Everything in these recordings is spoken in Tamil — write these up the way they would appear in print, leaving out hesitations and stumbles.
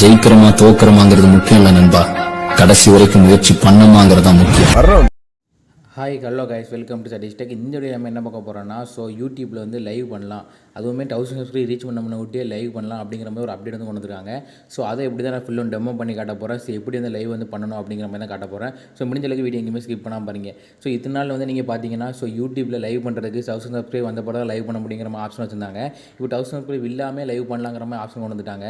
ஜெயிக்கிறோமா தோக்கிறோமாங்கிறது முக்கியம் இல்லை நண்பா, கடைசி வரைக்கும் முயற்சி பண்ணமாங்கிறதா முக்கியம். Hi hello guys, welcome to Satish tech. இந்த வீடியோ நம்ம என்ன பார்க்க போகிறோம்னா, யூடியூப்பில் வந்து லைவ் பண்ணலாம், அதுவுமே 1000 சப்ஸ்கிரைப் ரீச் பண்ண விட்டே லைவ் பண்ணலாம் அப்படிங்கிற மாதிரி ஒரு அப்டேட் வந்து கொண்டு வந்துருக்காங்க. அதை எப்படி தான் நான் ஃபுல்லும் டெமோ பண்ணி காட்ட போகிறேன். எப்படி வந்து லைவ் வந்து பண்ணணும் அப்படிங்கிற மாதிரி தான் காட்ட போகிறேன். முடிஞ்ச அளவுக்கு வீடியோ எங்கேயுமே ஸ்கிப் பண்ணாமல் பாருங்க. இத்தனை நாள் வந்து நீங்கள் பார்த்தீங்கன்னா யூடியூப்பில் லைவ் பண்ணுறதுக்கு 1000 சப்ஸ்கிரைப் வந்த பிறகு லைவ் பண்ண முடியுங்கிற மாதிரி ஆப்ஷன் வச்சிருந்தாங்க. இப்போ 1000 சப்ஸ்கிரைப் இல்லாமல் லைவ் பண்ணலாங்கிற மாதிரி ஆப்ஷன் கொண்டு வந்துட்டாங்க.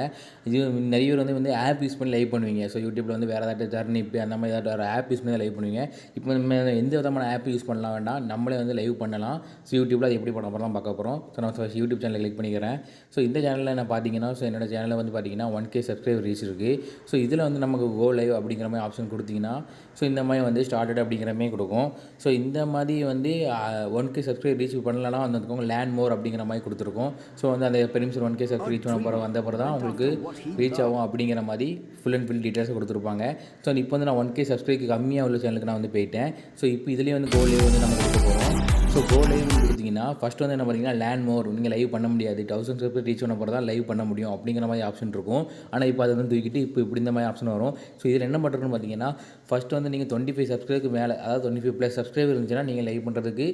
இது நிறைய பேர் வந்து ஆப் யூஸ் பண்ணி லைவ் பண்ணுவீங்க. யூடியூப்பில் வந்து வேறு ஏதாட்டு ஜர்னிப் அந்த மாதிரி ஏதாட்டு ஒரு ஆப் யூஸ் பண்ணி லைவ் பண்ணுவீங்க. இப்போ நம்ம எந்த விதமான ஆப் யூஸ் பண்ணலாம் வேண்டாம், நம்மளே வந்து லைவ் பண்ணலாம். யூடியூப்பில் அது எப்படி பண்ண போகிறோம் பார்க்க போகிறோம். நான் யூடியூப் சேனலில் கிளிக் பண்ணிக்கிறேன். இந்த சேனலில் என்ன பார்த்தீங்கன்னா, என்னோட சேனலில் வந்து பார்த்தீங்கன்னா 1K சப்ஸ்கிரைபர் ரீச் இருக்குது. இதில் வந்து நமக்கு கோ லைவ் அப்படிங்கிற மாதிரி ஆப்ஷன் கொடுத்தீங்கன்னா இந்த மாதிரி வந்து ஸ்டார்டட் அப்படிங்கிற மாதிரி கொடுக்கும். இந்த மாதிரி வந்து 1K சப்ஸ்கிரைபர் ரீச் பண்ணலன்னா வந்து லேண்ட் மோர் அப்படிங்கிற மாதிரி கொடுத்துருக்கோம். வந்து அந்த பெருமிஷன் 1K சப்ஸ்கிரைப் ரீச் பண்ண போகிற வந்த பிறகு தான் உங்களுக்கு ரீச் ஆகும் அப்படிங்கிற மாதிரி ஃபுல் அண்ட் ஃபுல் டீட்டெயில்ஸ் கொடுத்துருப்பாங்க. இப்போ வந்து நான் 1K சப்ஸ்கிரைப் கம்மியாக உள்ள சேனலுக்கு நான் வந்து போயிட்டேன். இப்போ இதுலேயே வந்து கோ லைவ் வந்து நம்ம கொடுக்க போகிறோம். கோ லைவ் கொடுத்தீங்கன்னா ஃபஸ்ட்டு வந்து என்ன பார்த்தீங்கன்னா லேண்ட் மோர், நீங்கள் லைவ் பண்ண முடியாது, 1000 சப்ஸ்கிரைபர் ரீச் பண்ண போகிறதா லைவ் பண்ண முடியும் அப்படிங்கிற மாதிரி ஆப்ஷன் இருக்கும். ஆனால் இப்போ அதை வந்து தூக்கிட்டு இப்போ இப்படி இந்த மாதிரி ஆப்ஷன் வரும். இதில் என்ன பண்ணுறதுன்னு பார்த்தீங்கன்னா, ஃபஸ்ட்டு வந்து நீங்கள் 25 சப்ஸ்கிரைபருக்கு மேலே, அதாவது 25+ சப்ஸ்கிரைபர் இருந்துச்சுன்னா நீங்கள் லைவ் பண்ணுறதுக்கு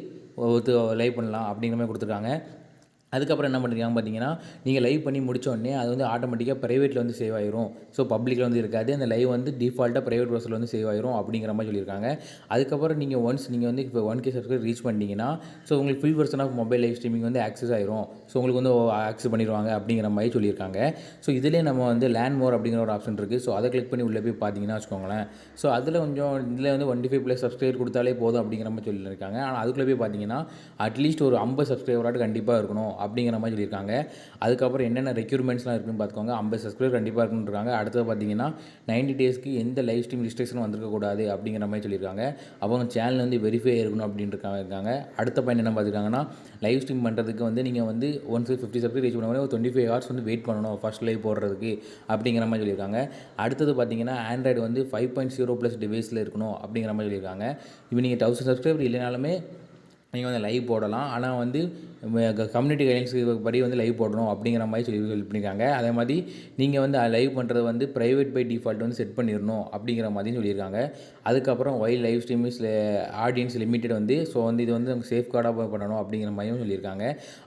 லைவ் பண்ணலாம் அப்படிங்கிற மாதிரி கொடுத்துருக்காங்க. அதுக்கப்புறம் என்ன பண்ணுறீங்க பார்த்தீங்கன்னா, நீங்கள் லைவ் பண்ணி முடித்தோடனே அது வந்து ஆட்டோமேட்டிக்காக ப்ரைவேட்டில் வந்து சேவ் ஆயிரும். பப்ளிக்கில் வந்து இருக்காது, அந்த லைவ் வந்து டிஃபால்ட்டாக ப்ரைவேட் ப்ரௌசரில் வந்து சேவ் ஆயிரும் அப்படிங்கிற மாதிரி சொல்லியிருக்காங்க. அதுக்கப்புறம் நீங்கள் நீங்கள் வந்து இப்போ 1K சப்ஸ்கிரைப் ரீச் பண்ணிட்டீங்கன்னா உங்களுக்கு full version of mobile live streaming வந்து ஆக்சஸ் ஆயிரும். உங்களுக்கு வந்து ஆக்சஸ் பண்ணிடுவாங்க அப்படிங்கிற மாதிரி சொல்லியிருக்காங்க. இதிலே நம்ம வந்து லேண்ட் மோர் அப்படிங்கிற ஒரு ஆப்ஷன் இருக்குது. அதை கிளிக் பண்ணி உள்ளே போய் பார்த்தீங்கன்னா வச்சுக்கோங்களேன், அதில் கொஞ்சம் இதில் வந்து 25+ சப்ஸ்கிரைபர் கொடுத்தாலே போதும் அப்படிங்கிற மாதிரி சொல்லியிருக்காங்க. ஆனால் அதுக்குள்ளே போய் பார்த்தீங்கன்னா அட்லீஸ்ட் ஒரு 50 சப்ஸ்கிரைபராட்டு கண்டிப்பாக இருக்கணும் அப்படிங்கிற மாதிரி சொல்லியிருக்காங்க. அதுக்கப்புறம் என்னென்ன ரெக்யூர்மெண்ட்ஸ்லாம் இருக்குன்னு பார்த்துக்கோங்க. 50 சப்ஸ்கிரைபர் கண்டிப்பாக இருக்குன்றாங்க. அடுத்தது பார்த்தீங்கன்னா 90 டேஸ்க்கு எந்த லைவ் ஸ்ட்ரீம் ரிஸ்ட்ரிக்ஷனும் வந்திருக்கக்கூடாது அப்படிங்கிற மாதிரி சொல்லியிருக்காங்க. அவங்க சேனல் வந்து வெரிஃபை இருக்கணும் அப்படின்ட்டு. அடுத்த பாயிண்ட் என்ன பார்த்துருக்காங்கன்னா, லைவ் ஸ்ட்ரீம் பண்ணுறதுக்கு வந்து நீங்கள் வந்து 150 சப்ஸ்கிரைப் ரீச் பண்ண ஒரு 25 ஹவர்ஸ் வந்து வெயிட் பண்ணணும் ஃபஸ்ட் லைவ் போடுறதுக்கு அப்படிங்கிற மாதிரி சொல்லியிருக்காங்க. அடுத்தது பார்த்தீங்கன்னா ஆண்ட்ராய்டு வந்து 5.0+ டிவைஸில் இருக்கணும் அப்படிங்கிற மாதிரி சொல்லியிருக்காங்க. இப்போ நீங்கள் 1000 சப்ஸ்கிரைபர் இல்லைனாலுமே நீங்கள் வந்து லைவ் போடலாம். ஆனால் வந்து கம்யூனிட்டி கைட்லைன்ஸுக்கு படி வந்து லைவ் போடணும் அப்படிங்கிற மாதிரி சொல்லி பண்ணியிருக்காங்க. அதே மாதிரி நீங்கள் வந்து லைவ் பண்ணுறது வந்து ப்ரைவேட் பை டிஃபால்ட் வந்து செட் பண்ணிடணும் அப்படிங்கிற மாதிரியும் சொல்லியிருக்காங்க. அதுக்கப்புறம் while live stream is audience limited வந்து வந்து இது வந்து சேஃப் கார்டாக பண்ணணும் அப்படிங்கிற மாதிரியும் சொல்லியிருக்காங்க.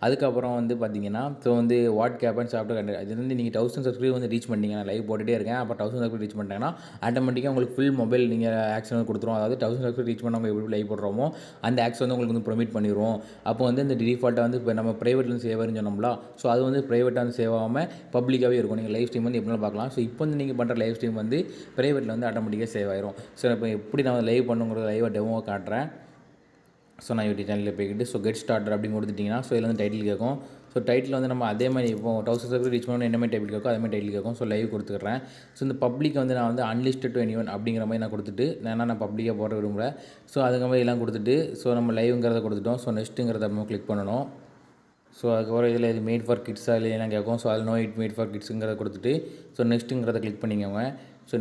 அதுக்கப்புறம் வந்து பார்த்தீங்கன்னா வந்து வாட் கேப்பன்ஸ் ஆஃப்டர் இது வந்து நீங்கள் 1000 சப்ஸ்கிரைப் வந்து ரீச் பண்ணிட்டீங்க, நான் லைவ் போட்டுகிட்டே இருக்கேன், அப்போ 1000 சப்ஸ்கிரைப் ரீச் பண்ணிட்டாங்கன்னா ஆட்டோமேட்டிக்காக உங்களுக்கு ஃபுல் மொபைல் நீங்கள் ஆக்ஷன் வந்து கொடுத்துரும். அதாவது 1000 சப்ஸ்கிரைப் ரீச் பண்ணவங்க எப்படி லைவ் போடுறோமோ அந்த ஆக்ஷன் வந்து உங்களுக்கு வந்து ப்ரொமிட் பண்ணிடுவோம். அப்போ வந்து இந்த டிஃபால்ட்டாக வந்து இப்போ நம்ம ப்ரைவேட்லேருந்து சேவ் ஆகுன்னு சொன்னோம்ல, அது வந்து ப்ரைவேட்டாக வந்து சேவ் ஆகாமல் பப்ளிக்காகவே இருக்கும். நீங்கள் லைவ் ஸ்ட்ரீம் வந்து எப்படினாலும் பார்க்கலாம். இப்போ வந்து நீங்கள் பண்ணுற லைவ் ஸ்ட்ரீம் வந்து ப்ரைவேட்டில் வந்து ஆட்டோமேட்டிக்காக சேவ் ஆயிரும். இப்போ எப்படி நான் லைவ் பண்ணுங்கிறது லைவாக டெமோ காட்டுறேன். நான் யூடியூப் சேனலில் போய்கிட்டு கெட் ஸ்டார்டர் அப்படின்னு கொடுத்துட்டிங்கன்னா இதில் வந்து டைட்டில் கேட்கும். டைட்டில் வந்து நம்ம அதே மாதிரி இப்போ 1000 சப்ஸ்கிரைப் ரீச் பண்ணணும் என்ன மாதிரி டைட்டில் கேட்கும் அதே மாதிரி டைட்டில் கேட்கும். லைவ் கொடுத்துக்கிறேன். இந்த பப்ளிக் வந்து நான் வந்து அன்லிஸ்டட் டு எனிவன் அப்படிங்கிற மாதிரி நான் கொடுத்துட்டு நான் பப்ளிக்காக போட விரும்புகிறேன். அதுக்கு மாதிரி எல்லாம் கொடுத்துட்டு நம்ம லைவ்ங்கிறத கொடுத்துட்டோம். நெக்ஸ்ட்டுங்கிறத நம்ம கிளிக் பண்ணணும். அதுக்கப்புறம் இதில் இது மேட் ஃபார் கிட்ஸாக இல்லையெல்லாம் கேட்கும். அதில் நோ இட் மேட் ஃபார் கிட்ஸுங்கிறத கொடுத்துட்டு நெக்ஸ்ட்டுங்கிறத கிளிக் பண்ணிக்கோங்க.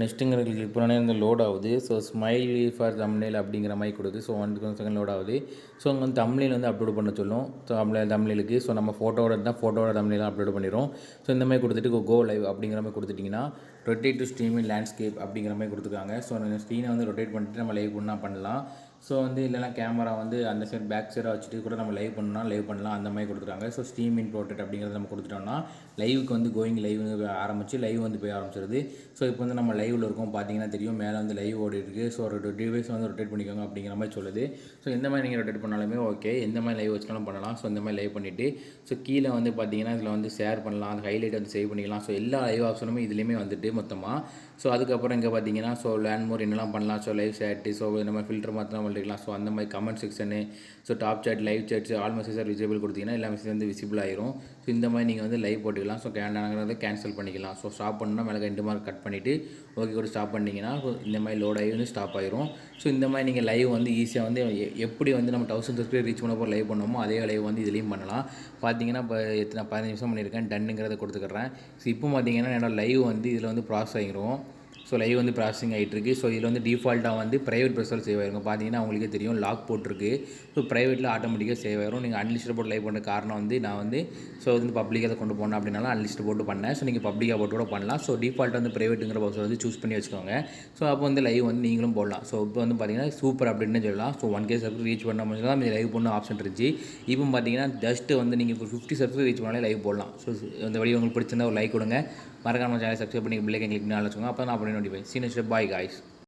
நெக்ஸ்ட்டுங்கிறத கிளிக் பண்ணோன்னே வந்து லோட் ஆகுது. ஸ்மைலி ஃபார் தம்ப்நெயில் அப்படிங்கிற மாதிரி கொடுத்து 1 செகண்ட் லோட் ஆகுது. அங்கே வந்து தம்ப்நெயில் வந்து அப்லோட் பண்ண சொல்லும். தம்ப்நெயிலுக்கு நம்ம ஃபோட்டோவோட இருந்தால் ஃபோட்டோவோட தம்ப்நெயில் அப்லோட் பண்ணிடும். இந்த மாதிரி கொடுத்துட்டு கோ லைவ் அப்படிங்கிற மாதிரி கொடுத்துட்டிங்கன்னா rotate to stream in landscape அப்படிங்கிற மாதிரி கொடுத்துருக்காங்க. அந்த ஸ்க்ரீனை வந்து ரொட்டேட் பண்ணிட்டு நம்ம லைவ் பண்ணலாம். வந்து இல்லைனா கேமரா வந்து அந்த சைட் பேக் சைடாக வச்சுட்டு கூட நம்ம லைவ் பண்ணலாம் அந்த மாதிரி கொடுத்துருக்காங்க. ஸ்ட்ரீம் இன் ப்ரோட்டட் அப்படிங்கிறத நம்ம கொடுத்துட்டோம்னா லைவுக்கு வந்து கோயிங் லைவ் ஆரம்பித்து லைவ் வந்து போய் ஆரம்பிச்சிருது. இப்போ வந்து நம்ம லைவில் இருக்கோம் பார்த்தீங்கன்னா தெரியும், மேலே வந்து லைவ் ஓடி இருக்குது. ஒரு டிவைஸ் வந்து ரொட்டேட் பண்ணிக்கோங்க அப்படிங்கிற மாதிரி சொல்லுது. எந்த மாதிரி நீங்கள் ரொட்டேட் பண்ணாலுமே ஓகே, எந்த மாதிரி லைவ் வச்சுக்கலாம் பண்ணலாம். இந்த மாதிரி லைவ் பண்ணிவிட்டு கீழே வந்து பார்த்தீங்கன்னா இதில் வந்து ஷேர் பண்ணலாம், அந்த ஹைலைட் வந்து சேவ் பண்ணிக்கலாம். எல்லா லைவ் ஆப்ஷனுமே இதுலேயுமே வந்துட்டு மொத்தமாக. அதுக்கப்புறம் இங்கே பார்த்தீங்கன்னா லேண்ட் மோர் என்னெல்லாம் பண்ணலாம். லைவ் சேட்டு இந்த மாதிரி ஃபில்டர் மாற்றலாம் பண்ணிக்கலாம். அந்த மாதிரி comment section top chat live chats all message visible கொடுத்தீங்கன்னா எல்லா மெசேஜ் வந்து விசிபிள் ஆயிரும். இந்த மாதிரி நீங்கள் வந்து லைவ் போட்டுக்கலாம். கேண்டாங்கிறத கேன்சல் பண்ணிக்கலாம். ஸ்டாப் பண்ணால் மேலே 2 மார்க் கட் பண்ணிவிட்டு ஓகே கூட ஸ்டாப் பண்ணிங்கன்னா இந்த மாதிரி லோட் ஆகி வந்து ஸ்டாப் ஆயிரும். இந்த மாதிரி நீங்கள் லைவ் வந்து ஈஸியாக வந்து எப்படி வந்து நம்ம 1000 சப்ஸ்கிரைப் ரீச் பண்ண போகிற லைவ் பண்ணோமோ அதே லைவ் வந்து இதுலேயும் பண்ணலாம். பார்த்தீங்கன்னா இப்போ எத்தனை 15 நிமிஷம் பண்ணியிருக்கேன், டன்னுங்கிறத கொடுத்துக்கிறேன். இப்போ பார்த்தீங்கன்னா என்னோட லைவ் வந்து இதில் வந்து ப்ராசஸ் ஆகிரும். ஸோ லைவ் வந்து ப்ராசஸிங் ஆகிட்டு இருக்கு. ஸோ இதில் வந்து டிஃபால்ட்டாக வந்து ப்ரைவேட் ப்ரெஷர் சேவ் ஆயிருக்கும். பார்த்தீங்கன்னா உங்களுக்கே தெரியும் லாக் போட்டிருக்கு. ஸோ ப்ரைவேட்டில் ஆட்டோமேட்டிக்காக சேவ் ஆயிரும். நீங்கள் அன்லிஸ்ட் போட்டு லைவ் பண்ணுற காரணம் வந்து நான் வந்து ஸோ வந்து பப்ளிக்காக கொண்டு போனேன் அப்படின்னாலும் அன்லிஸ்ட் போட்டு பண்ணேன். ஸோ நீங்கள் பப்ளிக்காக போட்டு கூட பண்ணலாம். ஸோ டிஃபால்ட்டாக வந்து ப்ரைவேட்டுங்கிற ப்ரௌசர் வந்து சூஸ் பண்ணி வச்சுக்கோங்க. ஸோ அப்போ வந்து லைவ் வந்து நீங்களும் போடலாம். ஸோ இப்போ வந்து பார்த்தீங்கன்னா சூப்பர் அப்படின்னு சொல்லலாம். ஸோ 1K சப்ஸ்கிரைப் ரீச் பண்ண முடிஞ்சா தான் லைவ் பண்ண ஆப்ஷன் இருந்துச்சு. இப்போ பார்த்தீங்கன்னா ஜஸ்ட் வந்து நீங்கள் இப்போ 50 சப்ஸ்கிரைப் ரீச் பண்ணாலே லைவ் போடலாம். ஸோ இந்த வீடியோ உங்களுக்கு பிடிச்சிருந்தா ஒரு லைக் கொடுங்க. மறக்காம சேனல் சப்ஸ்கிரைப் பண்ணி பிள்ளைங்க கிளிக் பண்ணி வச்சுக்கோங்க. அப்போ நான் பண்ணி நோட்டிஃபை. சீன் ஸ்டெப் பாய் காய்ஸ்.